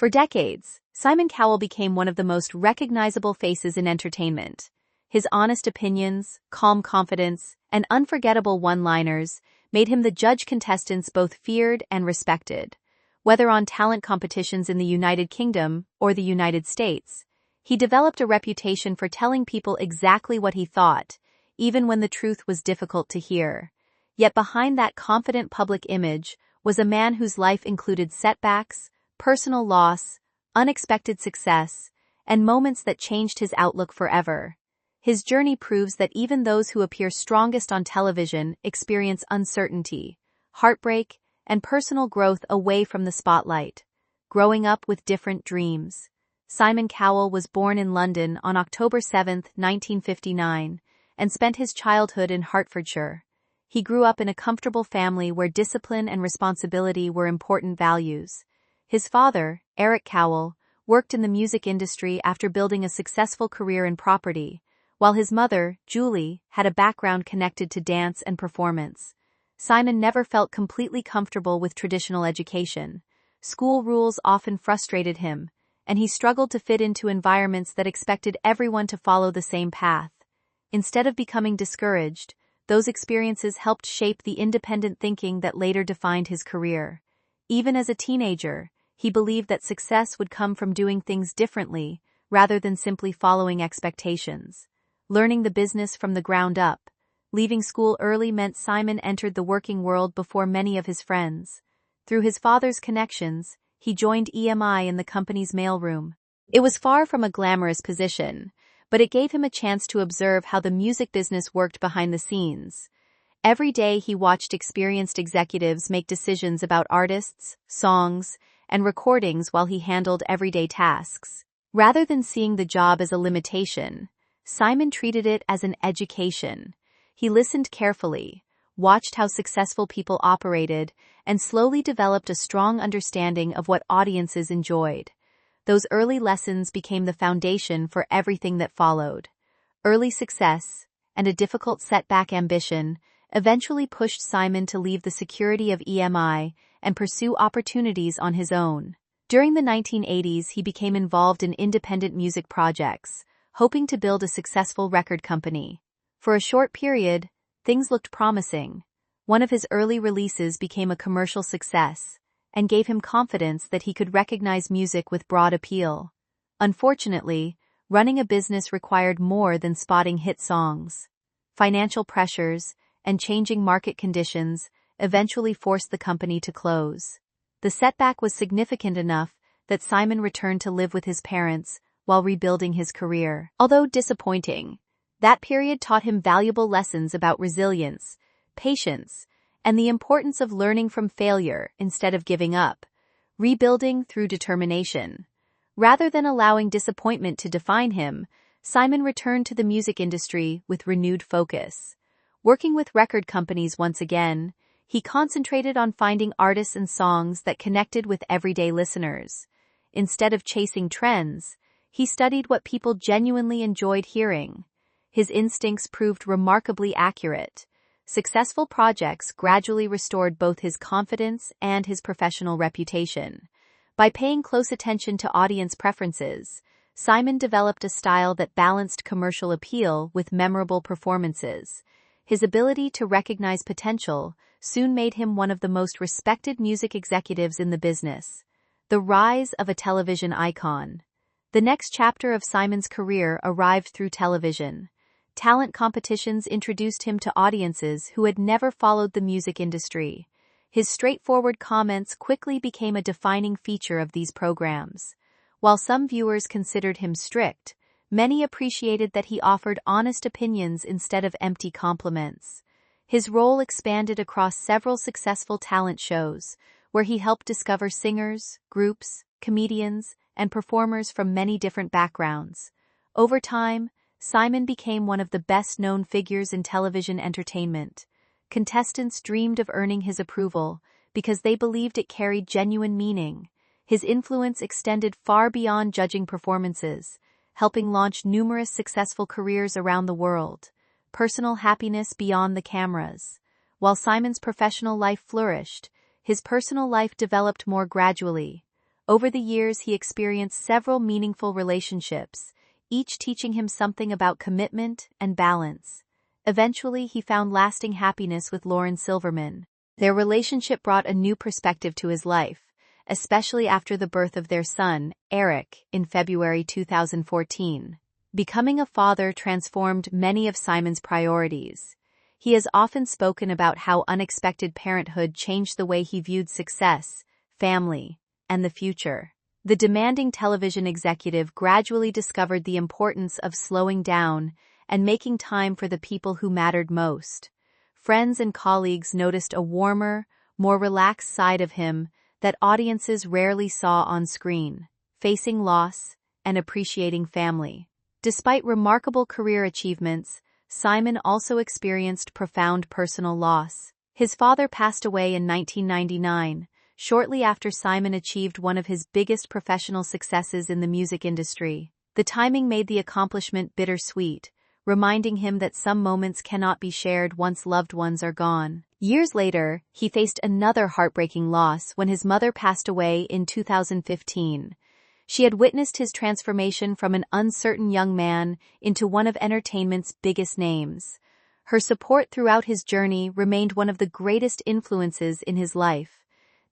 For decades, Simon Cowell became one of the most recognizable faces in entertainment. His honest opinions, calm confidence, and unforgettable one-liners made him the judge contestants both feared and respected. Whether on talent competitions in the United Kingdom or the United States, he developed a reputation for telling people exactly what he thought, even when the truth was difficult to hear. Yet behind that confident public image was a man whose life included setbacks, personal loss, unexpected success, and moments that changed his outlook forever. His journey proves that even those who appear strongest on television experience uncertainty, heartbreak, and personal growth away from the spotlight. Growing up with different dreams. Simon Cowell was born in London on October 7, 1959, and spent his childhood in Hertfordshire. He grew up in a comfortable family where discipline and responsibility were important values. His father, Eric Cowell, worked in the music industry after building a successful career in property, while his mother, Julie, had a background connected to dance and performance. Simon never felt completely comfortable with traditional education. School rules often frustrated him, and he struggled to fit into environments that expected everyone to follow the same path. Instead of becoming discouraged, those experiences helped shape the independent thinking that later defined his career. Even as a teenager, he believed that success would come from doing things differently, rather than simply following expectations. Learning the business from the ground up. Leaving school early meant Simon entered the working world before many of his friends. Through his father's connections, he joined EMI in the company's mailroom. It was far from a glamorous position, but it gave him a chance to observe how the music business worked behind the scenes. Every day he watched experienced executives make decisions about artists, songs, and recordings while he handled everyday tasks. Rather than seeing the job as a limitation, Simon treated it as an education. He listened carefully, watched how successful people operated, and slowly developed a strong understanding of what audiences enjoyed. Those early lessons became the foundation for everything that followed. Early success, and a difficult setback ambition, eventually pushed Simon to leave the security of EMI and pursue opportunities on his own. During the 1980s, he became involved in independent music projects, hoping to build a successful record company. For a short period, things looked promising. One of his early releases became a commercial success, and gave him confidence that he could recognize music with broad appeal. Unfortunately, running a business required more than spotting hit songs. Financial pressures and changing market conditions eventually forced the company to close. The setback was significant enough that Simon returned to live with his parents while rebuilding his career. Although disappointing, that period taught him valuable lessons about resilience, patience, and the importance of learning from failure instead of giving up, rebuilding through determination. Rather than allowing disappointment to define him, Simon returned to the music industry with renewed focus. Working with record companies once again, he concentrated on finding artists and songs that connected with everyday listeners. Instead of chasing trends, he studied what people genuinely enjoyed hearing. His instincts proved remarkably accurate. Successful projects gradually restored both his confidence and his professional reputation. By paying close attention to audience preferences, Simon developed a style that balanced commercial appeal with memorable performances. His ability to recognize potential soon made him one of the most respected music executives in the business. The rise of a television icon. The next chapter of Simon's career arrived through television. Talent competitions introduced him to audiences who had never followed the music industry. His straightforward comments quickly became a defining feature of these programs. While some viewers considered him strict, many appreciated that he offered honest opinions instead of empty compliments. His role expanded across several successful talent shows, where he helped discover singers, groups, comedians, and performers from many different backgrounds. Over time, Simon became one of the best-known figures in television entertainment. Contestants dreamed of earning his approval because they believed it carried genuine meaning. His influence extended far beyond judging performances, helping launch numerous successful careers around the world. Personal happiness beyond the cameras. While Simon's professional life flourished, his personal life developed more gradually. Over the years, he experienced several meaningful relationships, each teaching him something about commitment and balance. Eventually, he found lasting happiness with Lauren Silverman. Their relationship brought a new perspective to his life, especially after the birth of their son, Eric, in February 2014. Becoming a father transformed many of Simon's priorities. He has often spoken about how unexpected parenthood changed the way he viewed success, family, and the future. The demanding television executive gradually discovered the importance of slowing down and making time for the people who mattered most. Friends and colleagues noticed a warmer, more relaxed side of him that audiences rarely saw on screen, facing loss and appreciating family. Despite remarkable career achievements, Simon also experienced profound personal loss. His father passed away in 1999, shortly after Simon achieved one of his biggest professional successes in the music industry. The timing made the accomplishment bittersweet, reminding him that some moments cannot be shared once loved ones are gone. Years later, he faced another heartbreaking loss when his mother passed away in 2015. She had witnessed his transformation from an uncertain young man into one of entertainment's biggest names. Her support throughout his journey remained one of the greatest influences in his life.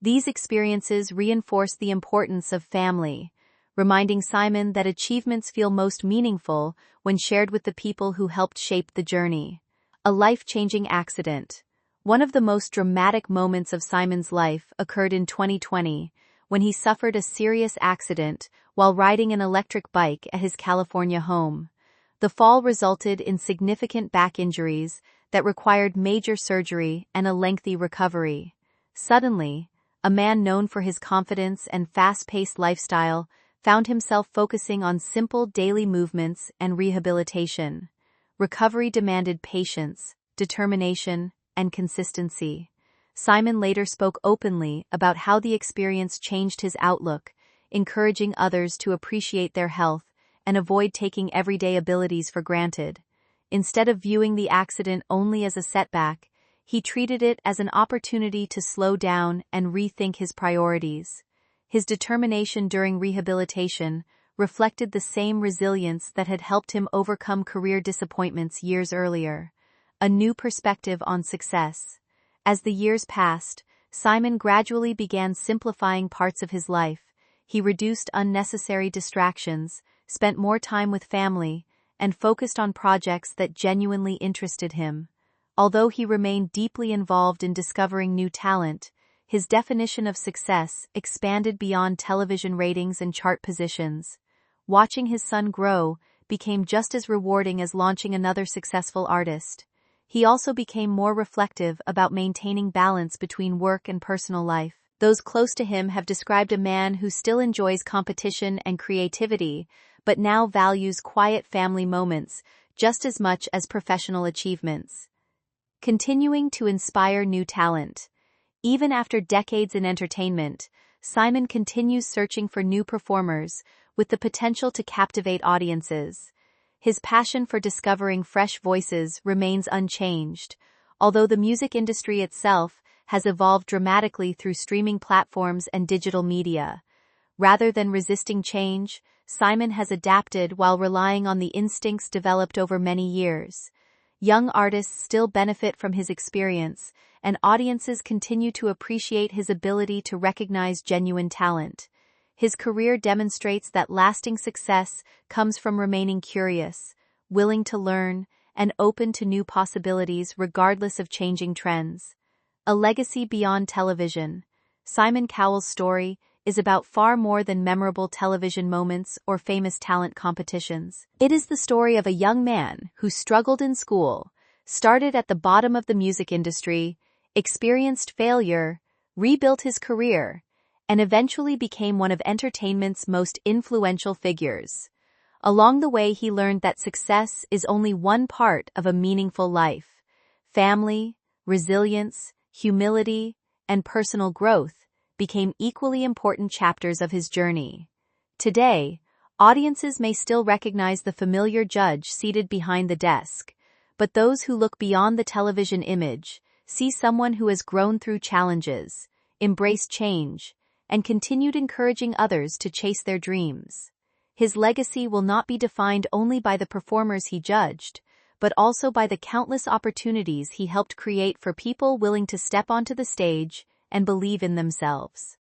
These experiences reinforced the importance of family, reminding Simon that achievements feel most meaningful when shared with the people who helped shape the journey. A life-changing accident. One of the most dramatic moments of Simon's life occurred in 2020, when he suffered a serious accident while riding an electric bike at his California home. The fall resulted in significant back injuries that required major surgery and a lengthy recovery. Suddenly, a man known for his confidence and fast-paced lifestyle found himself focusing on simple daily movements and rehabilitation. Recovery demanded patience, determination, and consistency. Simon later spoke openly about how the experience changed his outlook, encouraging others to appreciate their health and avoid taking everyday abilities for granted. Instead of viewing the accident only as a setback, he treated it as an opportunity to slow down and rethink his priorities. His determination during rehabilitation reflected the same resilience that had helped him overcome career disappointments years earlier. A new perspective on success. As the years passed, Simon gradually began simplifying parts of his life. He reduced unnecessary distractions, spent more time with family, and focused on projects that genuinely interested him. Although he remained deeply involved in discovering new talent, his definition of success expanded beyond television ratings and chart positions. Watching his son grow became just as rewarding as launching another successful artist. He also became more reflective about maintaining balance between work and personal life. Those close to him have described a man who still enjoys competition and creativity, but now values quiet family moments just as much as professional achievements. Continuing to inspire new talent. Even after decades in entertainment, Simon continues searching for new performers with the potential to captivate audiences. His passion for discovering fresh voices remains unchanged, although the music industry itself has evolved dramatically through streaming platforms and digital media. Rather than resisting change, Simon has adapted while relying on the instincts developed over many years. Young artists still benefit from his experience, and audiences continue to appreciate his ability to recognize genuine talent. His career demonstrates that lasting success comes from remaining curious, willing to learn, and open to new possibilities regardless of changing trends. A legacy beyond television. Simon Cowell's story is about far more than memorable television moments or famous talent competitions. It is the story of a young man who struggled in school, started at the bottom of the music industry, experienced failure, rebuilt his career, and eventually became one of entertainment's most influential figures. Along the way, he learned that success is only one part of a meaningful life. Family, resilience, humility, and personal growth became equally important chapters of his journey. Today, audiences may still recognize the familiar judge seated behind the desk, but those who look beyond the television image see someone who has grown through challenges, embraced change, and continued encouraging others to chase their dreams. His legacy will not be defined only by the performers he judged, but also by the countless opportunities he helped create for people willing to step onto the stage and believe in themselves.